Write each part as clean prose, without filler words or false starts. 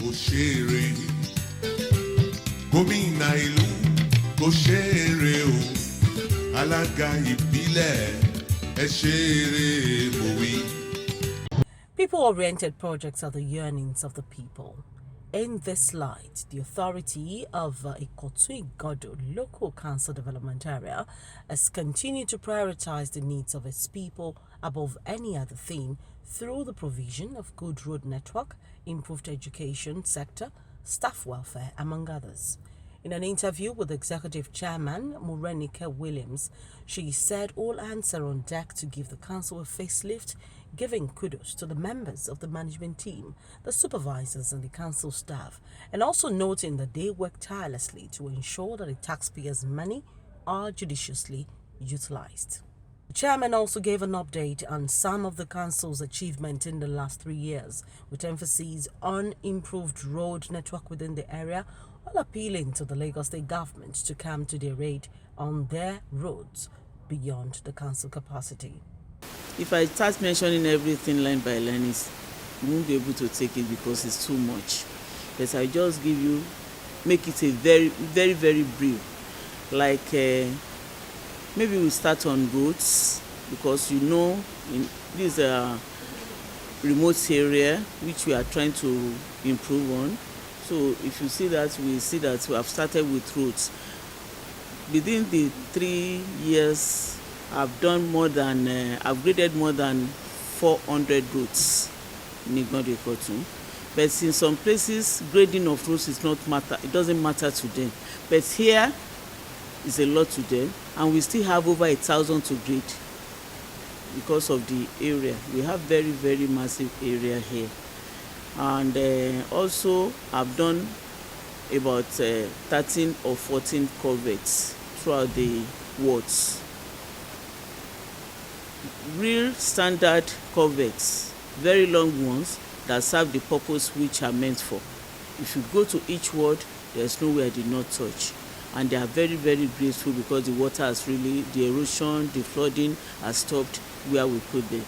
òṣèré gómìnà ìlú òṣèré o alága ìbílẹ̀ ẹ ṣeré mòwe. People-oriented projects are the yearnings of the people. In this light, the authority of Igando-Ikotun Local Council Development Area has continued to prioritize the needs of its people above any other thing through the provision of good road network, improved education sector, staff welfare, among others. In an interview with Executive Chairman Morenike Williams, she said all hands are on deck to give the council a facelift, giving kudos to the members of the management team, the supervisors and the council staff, and also noting that they work tirelessly to ensure that the taxpayers' money are judiciously utilized. The chairman also gave an update on some of the council's achievements in the last 3 years, with emphasis on improved road network within the area, while appealing to the Lagos State government to come to their aid on their roads beyond the council capacity. If I start mentioning everything line by line, you won't be able to take it because it's too much. But I just make it a very brief. Like maybe we start on roads, because in this remote area which we are trying to improve on. So if you see that, we have started with roads. Within the 3 years, I've graded more than 400 roads in Igando-Ikotun. But in some places, grading of roads it doesn't matter to them. But here is a lot to them, and we still have over 1,000 to grade because of the area. We have very massive area here. And also I've done about 13 or 14 culverts throughout the wards. Real standard culverts, very long ones that serve the purpose which are meant for. If you go to each ward, there's nowhere I did not touch. And they are very graceful because the water the erosion, the flooding has stopped where we put them.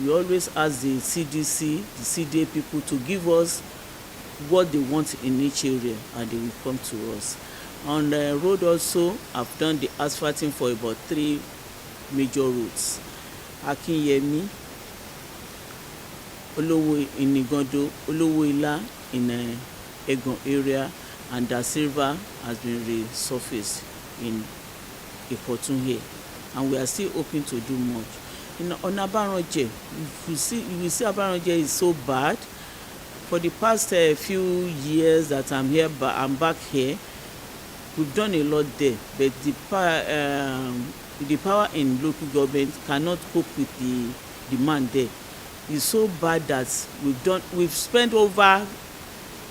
We always ask the CDC, the CDA people to give us what they want in each area, and they will come to us. On the road also, I've done the asphalting for about 3 major roads. Akinyemi, Olowo in Igando, Olowo Ila in Egon area, and Da Silva has been resurfaced in Ikotun here. And we are still hoping to do much. On Abaronje, you will see Abaronje is so bad. For the past few years that I'm back here, we've done a lot there, but the power in local government cannot cope with the demand there. It's so bad that we've spent over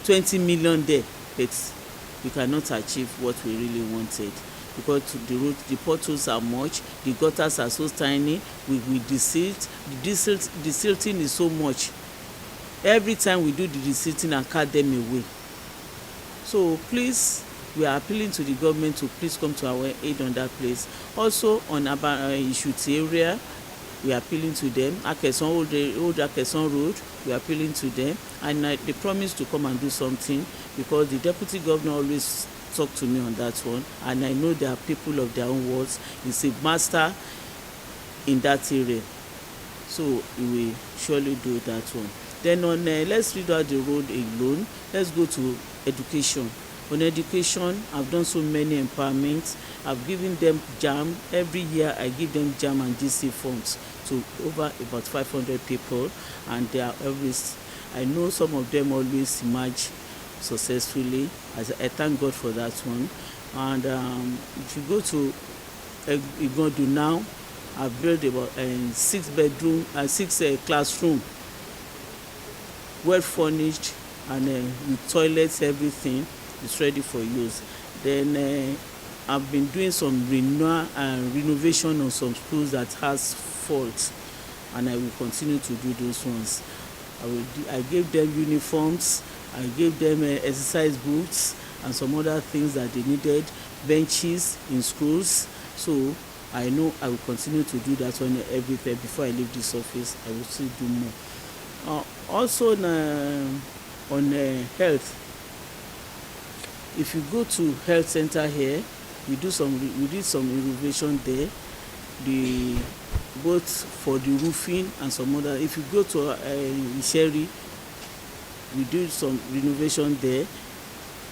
20 million there, but we cannot achieve what we really wanted. Because the potholes are much, the gutters are so tiny, we desilt. The desilting is so much. Every time we do the desilting and cut them away. So please, we are appealing to the government to please come to our aid on that place. Also on Ishuti area, we are appealing to them. Akeson, old Akeson Road, we are appealing to them. And they promise to come and do something, because the deputy governor always talk to me on that one, and I know there are people of their own words. He's a master in that area, so he will surely do that one. Then on let's read out the road alone. Let's go to education. On education, I've done so many empowerments. I've given them JAM. Every year I give them JAM and GC funds to over about 500 people, and they are always, I know some of them always emerge successfully. I thank God for that one. And if you go to Igando now, I've built about 6 bedroom and 6 classroom, well furnished, and with toilets, everything is ready for use. Then I've been doing some renovation on some schools that has faults, and I will continue to do those ones. I gave them uniforms, I gave them exercise books and some other things that they needed, benches in schools. So I know I will continue to do that one every day. Before I leave this office, I will still do more. Also on on health. If you go to health center here, we did some renovation there, both for the roofing and some other. If you go to Isheri, we did some renovation there.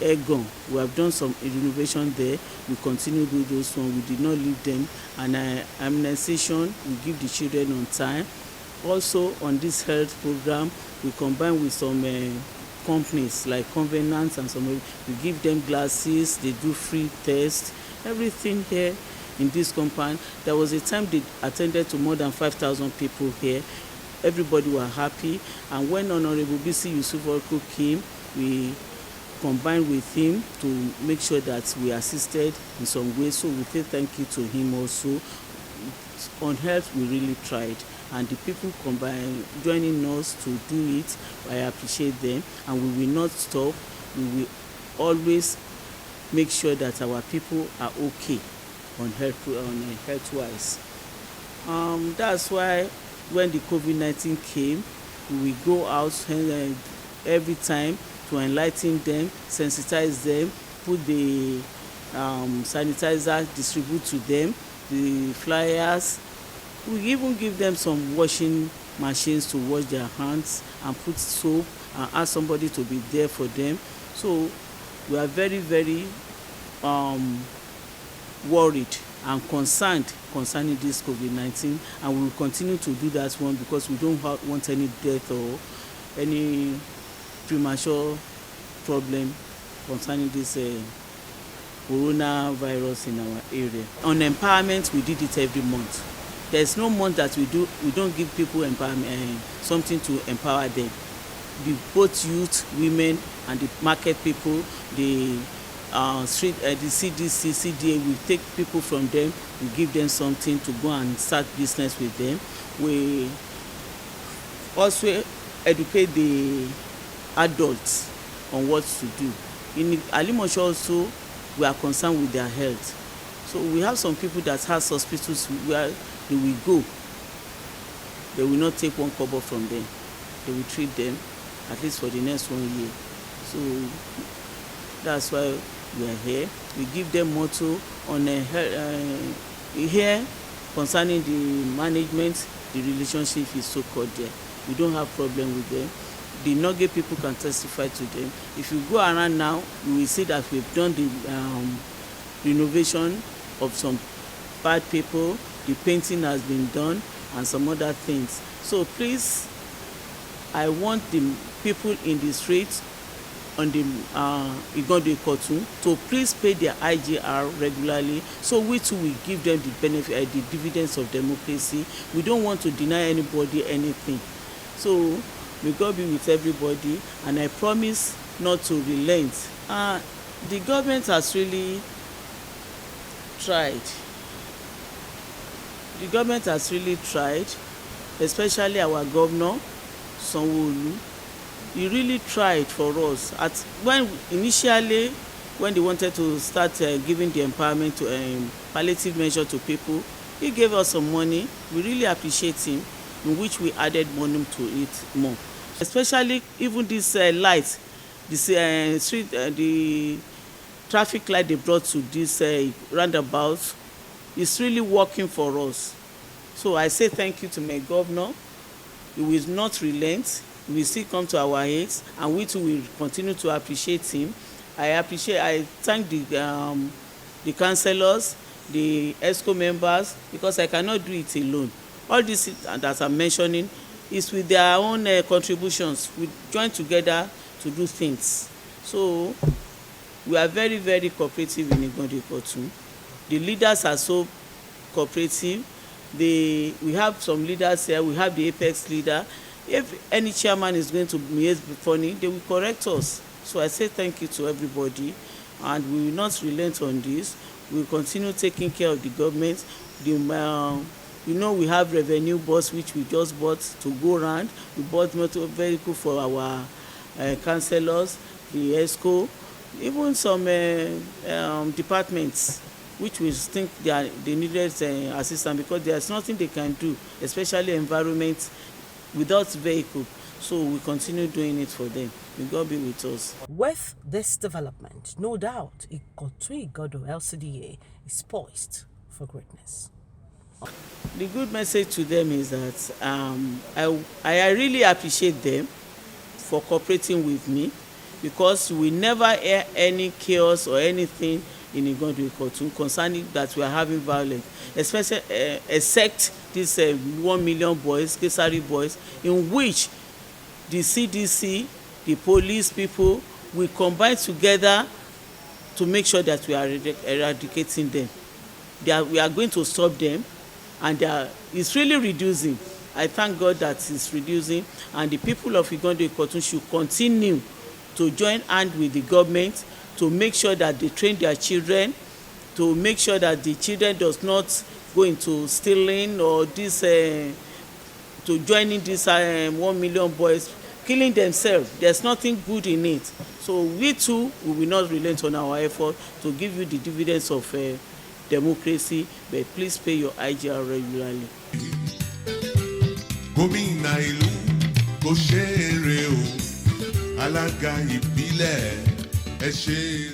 Egon, we have done some renovation there. We continue to do those ones. We did not leave them. And immunization, we give the children on time. Also on this health program, we combine with some companies like Covenant and some. We give them glasses. They do free tests. Everything here in this compound. There was a time they attended to more than 5,000 people here. Everybody were happy. And when Honorable BC Yusufu came, we combined with him to make sure that we assisted in some way. So we say thank you to him also. On health, we really tried, and the people joining us to do it, I appreciate them, and we will not stop. We will always make sure that our people are okay on health wise. That's why when the COVID-19 came, we will go out every time to enlighten them, sensitize them, put the sanitizer, distribute to them, the flyers. We even give them some washing machines to wash their hands and put soap and ask somebody to be there for them. So we are very, very worried and concerned concerning this COVID-19, and we will continue to do that one because we don't want any death or any premature problem concerning this coronavirus in our area. On empowerment, we did it every month. There's no month that we don't give people empowerment, something to empower them. Both youth, women, and the market people, the street, the CDC, CDA, we take people from them, we give them something to go and start business with them. We also educate the adults on what to do. In Alimosho also, we are concerned with their health. So we have some people that has hospitals where they will go. They will not take one kobo from them. They will treat them at least for the next 1 year. So that's why we are here. We give them motto on here concerning the management. The relationship is so cordial. We don't have problem with them. The Noge people can testify to them. If you go around now, you will see that we've done the renovation of some bad people. The painting has been done and some other things. So please, I want the people in the streets on the Igando-Ikotun to please pay their IGR regularly, so we too will give them the benefit, the dividends of democracy. We don't want to deny anybody anything. So may God be with everybody, and I promise not to relent. The government has really tried. The government has really tried, especially our governor, Sanwo-Olu. He really tried for us. Initially, when they wanted to start giving the empowerment to palliative measure to people, he gave us some money. We really appreciate him, in which we added money to it more. Especially even this light, this street, the traffic light they brought to this roundabout is really working for us. So I say thank you to my governor. He will not relent. He will still come to our aids, and we too will continue to appreciate him. I thank the councillors, the ESCO members, because I cannot do it alone. All this that I'm mentioning is with their own contributions. We join together to do things. So we are very, very cooperative in Igando-Ikotun. The leaders are so cooperative. We have some leaders here. We have the apex leader. If any chairman is going to behave funny, they will correct us. So I say thank you to everybody, and we will not relent on this. We will continue taking care of the government. We have revenue bus which we just bought to go around. We bought motor vehicle for our councillors, the ESCO, even some departments which we think they needed assistance, because there's nothing they can do, especially environment, without vehicle. So we continue doing it for them. May God be with us. With this development, no doubt, Igando LCDA is poised for greatness. The good message to them is that I really appreciate them for cooperating with me, because we never hear any chaos or anything in Igando-Ikotun concerning that we are having violence, especially except these 1 million boys, Kesari boys, in which the CDC, the police people, we combine together to make sure that we are eradicating them. We are going to stop them, and it's really reducing. I thank God that it's reducing, and the people of Igando-Ikotun should continue to join hands with the government to make sure that they train their children, to make sure that the children does not go into stealing or this to joining this 1 million boys killing themselves. There's nothing good in it. So we too, we will not relent on our effort to give you the dividends of democracy, but please pay your IGR regularly. Gómìnà ìlú kò ṣeré o, alága ìbílẹ̀ ẹ ṣeré.